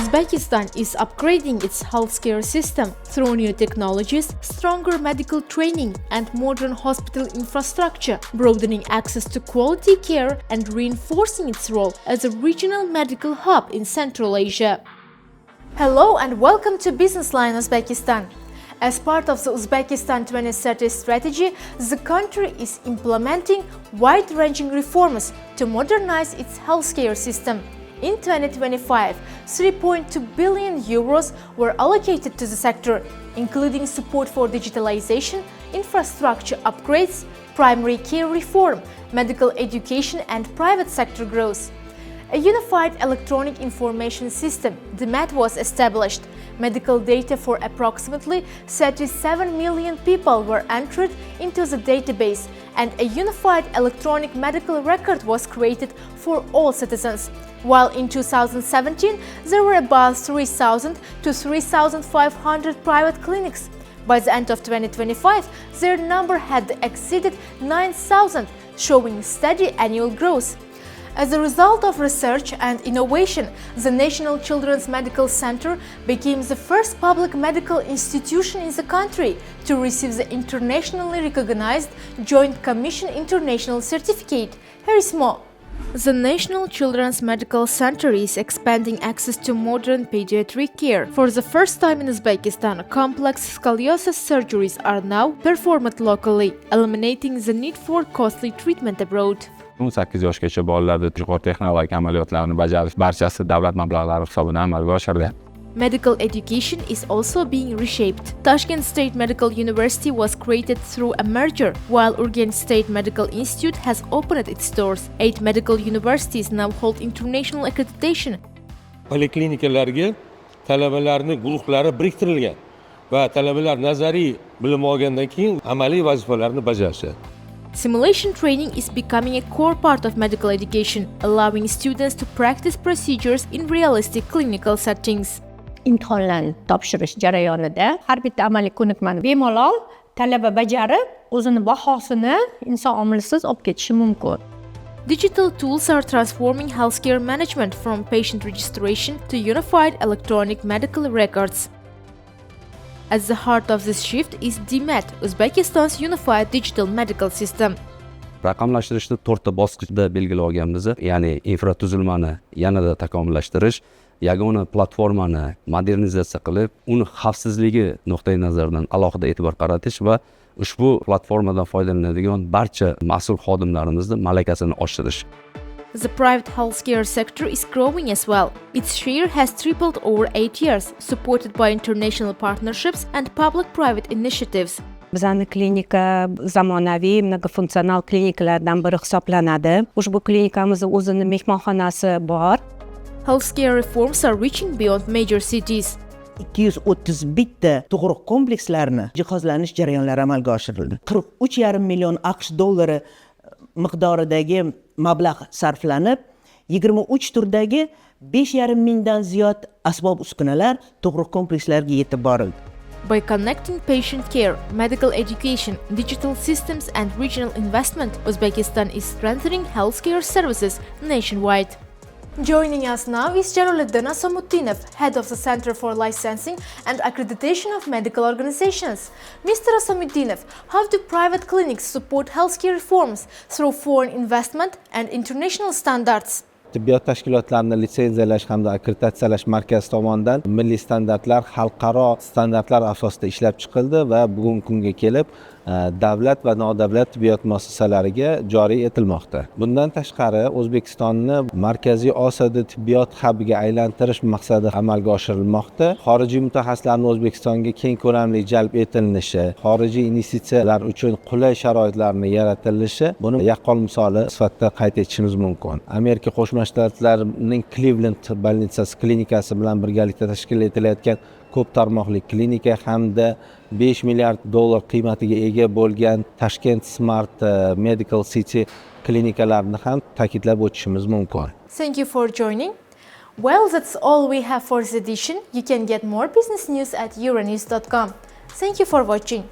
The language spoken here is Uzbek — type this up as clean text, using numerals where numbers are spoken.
Uzbekistan is upgrading its healthcare system through new technologies, stronger medical training, and modern hospital infrastructure, broadening access to quality care and reinforcing its role as a regional medical hub in Central Asia. Hello and welcome to Business Line Uzbekistan. As part of the Uzbekistan 2030 strategy, the country is implementing wide-ranging reforms to modernize its healthcare system. In 2025, 3.2 billion euros were allocated to the sector, including support for digitalization, infrastructure upgrades, primary care reform, medical education and private sector growth. A unified electronic information system, DMET, was established. Medical data for approximately 37 million people were entered into the database, and a unified electronic medical record was created for all citizens. While in 2017, there were about 3,000 to 3,500 private clinics. By the end of 2025, their number had exceeded 9,000, showing steady annual growth. As a result of research and innovation, the National Children's Medical Center became the first public medical institution in the country to receive the internationally recognized Joint Commission International Certificate. Here is more. The National Children's Medical Center is expanding access to modern pediatric care. For the first time in Uzbekistan, complex scoliosis surgeries are now performed locally, eliminating the need for costly treatment abroad. 18 yoshgacha bolalarda yuqori texnologik amaliyotlarni bajarish barchasi davlat mablag'lari hisobidan amalga oshirilyapti. Medical education is also being reshaped. Tashkent State Medical University was created through a merger, while Urgench State Medical Institute has opened its doors. 8 medical universities now hold international accreditation. Poliklinikalarga talabalarning guruhlari biriktirilgan va talabalar nazariy bilim olgandan keyin amaliy vazifalarni bajarishadi. Simulation training is becoming a core part of medical education, allowing students to practice procedures in realistic clinical settings. Imtihonlarni topshirish jarayonida har bitta amaliy ko'nikmani bemalol talaba bajarib, o'zini bahosini inson omilisiz olib ketishi mumkin. Digital tools are transforming healthcare management from patient registration to unified electronic medical records. At the heart of this shift is DMET, Uzbekistan's unified digital medical system. Raqamlashtirishni 4 ta bosqichda belgilab olganmiz, ya'ni infratuzilmani yanada takomillashtirish, yagona platformani modernizatsiya qilib, uni xavfsizligi nuqtai nazaridan alohida e'tibor qaratish va ushbu platformadan foydalanadigan barcha mas'ul xodimlarimizni malakasini oshirish. The private healthcare sector is growing as well. Its share has tripled over 8 years, supported by international partnerships and public-private initiatives. Bizning klinika zamonaviy mnogofunksional klinikalardan biri hisoblanadi. Ushbu klinikamizning o'zining mehmonxonasi bor. Healthcare reforms are reaching beyond major cities. 231 ta tug'ruq komplekslarini jihozlanish jarayonlari amalga oshirildi. 43,5 million AQSh dollari miqdoridagi mablag' sarflanib, 23 turdagi 5,5 mingdan ziyod asbob-uskunalar tug'ruq komplekslariga yetib borildi. By connecting patient care, medical education, digital systems and regional investment, Uzbekistan is strengthening healthcare services nationwide. Joining us now is Jaloliddin Asamuddinov, head of the Center for Licensing and Accreditation of Medical Organizations. Mr. Asamuddinov, how do private clinics support healthcare reforms through foreign investment and international standards? Tibbiyot tashkilotlarini litsenziyalash hamda akkreditatsiyalash markazi tomonidan milliy standartlar xalqaro standartlar asosida ishlab chiqildi va bugungi kunga kelib davlat va nodavlat tibbiyot muassasalariga joriy etilmoqda. Bundan tashqari O'zbekistonni Markaziy Osiyoda tibbiyot hubiga aylantirish maqsadi amalga oshirilmoqda. Xorijiy mutaxassislarning O'zbekistonga keng ko'lamli jalb etilishi, xorijiy investitsiyalar uchun qulay sharoitlarni yaratilishi buni yaqqol misoli sifatida qayd etishimiz mumkin. Amerika Qo'shma Shtatlarining Cleveland bolnitsasi klinikasi bilan birgalikda tashkil etilayotgan ko'p tarmoqli klinika hamda 5 milliard dollar qiymatiga ega bo'lgan Tashkent Smart Medical City klinikalarini ham ta'kidlab o'tishimiz mumkin. Thank you for joining. Well, that's all we have for this edition. You can get more business news at euronews.com. Thank you for watching.